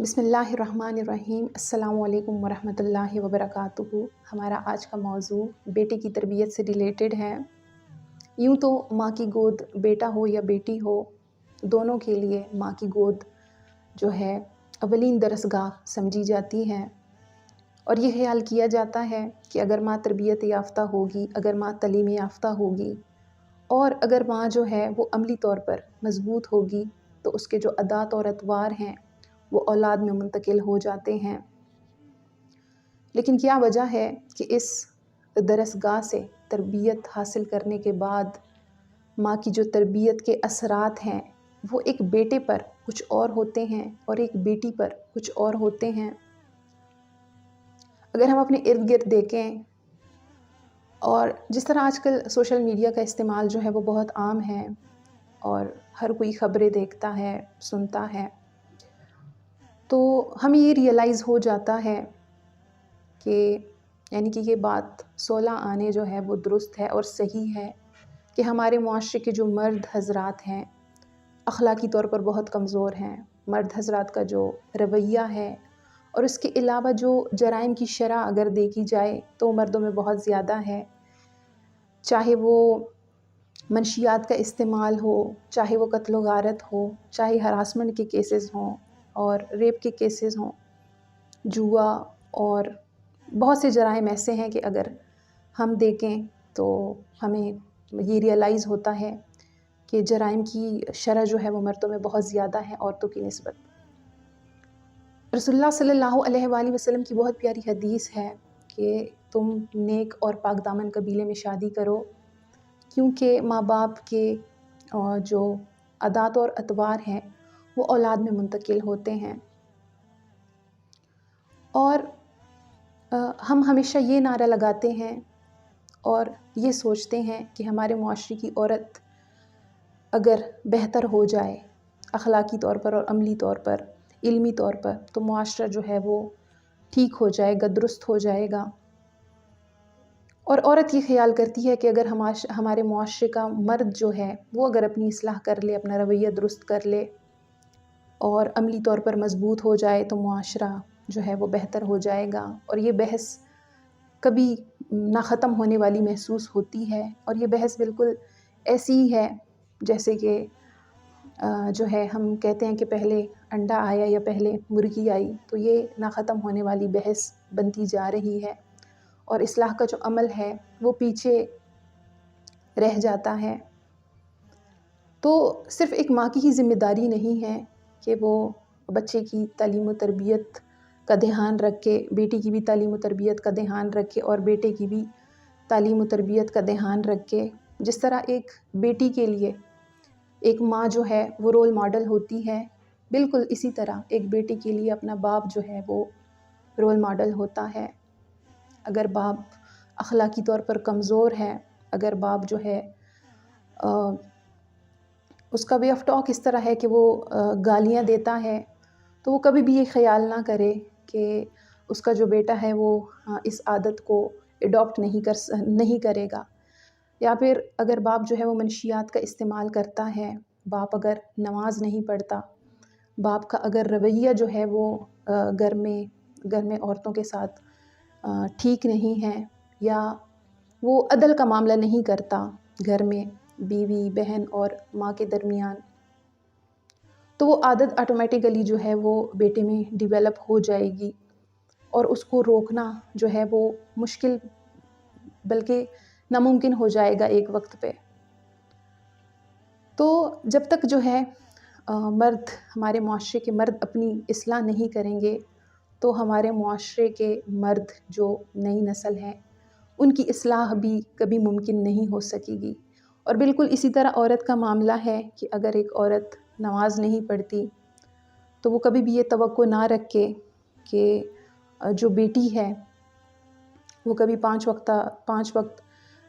बिस्मिल्लाहिर्रहमानिर्रहीम। अस्सलामु अलैकुम वरहमतुल्लाहि वबरकातुहू। हमारा आज का मौजू बेटे की तरबियत से रिलेटेड है। यूँ तो माँ की गोद बेटा हो या बेटी हो, दोनों के लिए माँ की गोद जो है अवलीन दरसगाह समझी जाती है। और ये ख़्याल किया जाता है कि अगर माँ तरबियत याफ़्ता होगी, अगर माँ तालीम याफ़्ता होगी और अगर माँ जो है वो अमली तौर पर मज़बूत होगी, तो उसके जो अदात और अतवार हैं वो औलाद में मुंतकिल हो जाते हैं। लेकिन क्या वजह है कि इस दरसगाह से तरबियत हासिल करने के बाद माँ की जो तरबियत के असरात हैं वो एक बेटे पर कुछ और होते हैं और एक बेटी पर कुछ और होते हैं। अगर हम अपने इर्द गिर्द देखें, और जिस तरह आजकल सोशल मीडिया का इस्तेमाल जो है वो बहुत आम है और हर कोई ख़बरें देखता है, सुनता है, तो हमें ये रियलाइज़ हो जाता है कि यानी कि ये बात 16 आने जो है वो दुरुस्त है और सही है कि हमारे मुआशरे के जो मर्द हज़रात हैं अखलाकी तौर पर बहुत कमज़ोर हैं। मर्द हज़रात का जो रवैया है और उसके अलावा जो जराइम की शरह अगर देखी जाए तो मर्दों में बहुत ज़्यादा है। चाहे वो मनशियात का इस्तेमाल हो, चाहे वो कत्ल व गारत हो, चाहे हरासमेंट के केसेस हों और रेप के केसेस हों, जुआ और बहुत से जराइम ऐसे हैं कि अगर हम देखें तो हमें ये रियलाइज़ होता है कि जराइम की शरह जो है वो मर्दों में बहुत ज़्यादा है औरतों की निस्बत। रसूलुल्लाह सल्लल्लाहु अलैहि वसल्लम की बहुत प्यारी हदीस है कि तुम नेक और पाकदामन कबीले में शादी करो, क्योंकि माँ बाप के जो अदात और अतवार हैं वो औलाद में मुंतकिल होते हैं। और हम हमेशा ये नारा लगाते हैं और ये सोचते हैं कि हमारे मुआशरे की औरत अगर बेहतर हो जाए अखलाकी तौर पर और अमली तौर पर, इल्मी तौर पर, तो मुआशरा जो है वो ठीक हो जाएगा, दुरुस्त हो जाएगा। और औरत ये ख़्याल करती है कि अगर हमारे मुआशरे का मर्द जो है वो अगर अपनी इस्लाह कर ले, अपना रवैया दुरुस्त कर ले और अमली तौर पर मज़बूत हो जाए, तो मुआशरा जो है वो बेहतर हो जाएगा। और ये बहस कभी ना ख़त्म होने वाली महसूस होती है। और ये बहस बिल्कुल ऐसी ही है जैसे कि जो है हम कहते हैं कि पहले अंडा आया या पहले मुर्गी आई, तो ये ना ख़त्म होने वाली बहस बनती जा रही है और इस्लाह का जो अमल है वो पीछे रह जाता है। तो सिर्फ़ एक माँ की ही ज़िम्मेदारी नहीं है कि वो बच्चे की तालीम व तरबियत का ध्यान रखे, बेटी की भी तालीम व तरबियत का ध्यान रखे और बेटे की भी तालीम व तरबियत का ध्यान रखे। जिस तरह एक बेटी के लिए एक माँ जो है वो रोल मॉडल होती है, बिल्कुल इसी तरह एक बेटी के लिए अपना बाप जो है वो रोल मॉडल होता है। अगर बाप अखलाकी तौर पर कमज़ोर है, अगर बाप जो है उसका वे ऑफ टॉक इस तरह है कि वो गालियाँ देता है, तो वो कभी भी ये ख़्याल ना करे कि उसका जो बेटा है वो इस आदत को एडॉप्ट नहीं करेगा। या फिर अगर बाप जो है वो मनशियात का इस्तेमाल करता है, बाप अगर नमाज नहीं पढ़ता, बाप का अगर रवैया जो है वो घर में औरतों के साथ ठीक नहीं है, या वो अदल का मामला नहीं करता घर में बीवी, बहन और माँ के दरमियान, तो वो आदत ऑटोमेटिकली जो है वो बेटे में डेवलप हो जाएगी और उसको रोकना जो है वो मुश्किल बल्कि नामुमकिन हो जाएगा एक वक्त पे। तो जब तक जो है मर्द, हमारे मुआशरे के मर्द अपनी इस्लाह नहीं करेंगे, तो हमारे मुआशरे के मर्द जो नई नस्ल है उनकी इस्लाह भी कभी मुमकिन नहीं हो सकेगी। और बिल्कुल इसी तरह औरत का मामला है कि अगर एक औरत नमाज नहीं पढ़ती, तो वो कभी भी ये तवक्को ना रखे कि जो बेटी है वो कभी 5 वक्त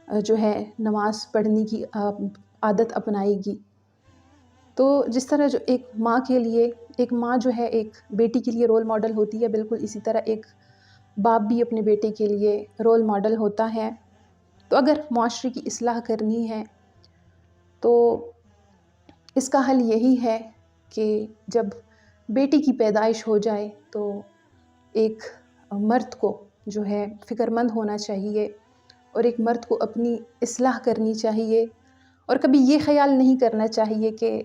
जो है नमाज पढ़ने की आदत अपनाएगी। तो जिस तरह जो एक माँ के लिए, एक माँ जो है एक बेटी के लिए रोल मॉडल होती है, बिल्कुल इसी तरह एक बाप भी अपने बेटे के लिए रोल मॉडल होता है। तो अगर मुआशरे की इस्लाह करनी है तो इसका हल यही है कि जब بیٹی کی پیدائش ہو جائے تو ایک مرد کو جو ہے فکر مند ہونا چاہیے، اور ایک مرد کو اپنی اصلاح کرنی چاہیے، اور کبھی یہ خیال نہیں کرنا چاہیے کہ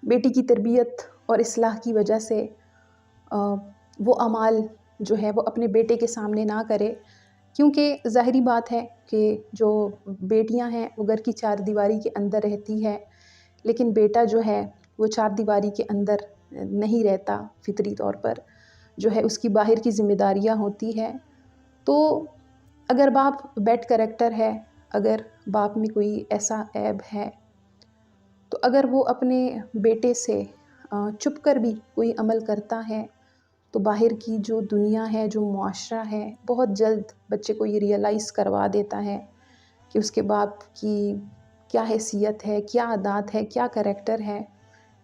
بیٹی کی تربیت اور اصلاح کی وجہ سے وہ اعمال جو ہے وہ اپنے بیٹے کے سامنے نہ کرے، کیونکہ ظاہری بات ہے کہ جو بیٹیاں ہیں وہ گھر کی چار دیواری کے اندر رہتی ہے، لیکن بیٹا جو ہے وہ چار دیواری کے اندر نہیں رہتا، فطری طور پر جو ہے اس کی باہر کی ذمہ داریاں ہوتی ہے۔ تو اگر باپ بیڈ کریکٹر ہے، اگر باپ میں کوئی ایسا عیب ہے، تو اگر وہ اپنے بیٹے سے چھپ کر بھی کوئی عمل کرتا ہے تو باہر کی جو دنیا ہے، جو معاشرہ ہے، بہت جلد بچے کو یہ ریئلائز کروا دیتا ہے کہ اس کے باپ کی کیا حیثیت ہے، کیا عادات ہے، کیا کریکٹر ہے،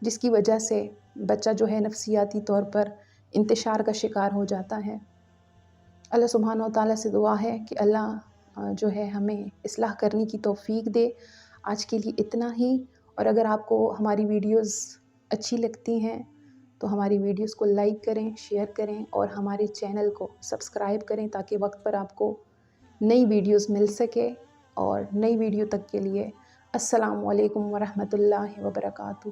جس کی وجہ سے بچہ جو ہے نفسیاتی طور پر انتشار کا شکار ہو جاتا ہے۔ اللہ سبحانہ و تعالیٰ سے دعا ہے کہ اللہ جو ہے ہمیں اصلاح کرنے کی توفیق دے۔ آج کے لیے اتنا ہی، اور اگر آپ کو ہماری ویڈیوز اچھی لگتی ہیں تو ہماری ویڈیوز کو لائک کریں، شیئر کریں، اور ہمارے چینل کو سبسکرائب کریں تاکہ وقت پر آپ کو نئی ویڈیوز مل سکے۔ اور نئی ویڈیو تک کے لیے السلام علیکم ورحمۃ اللہ وبرکاتہ۔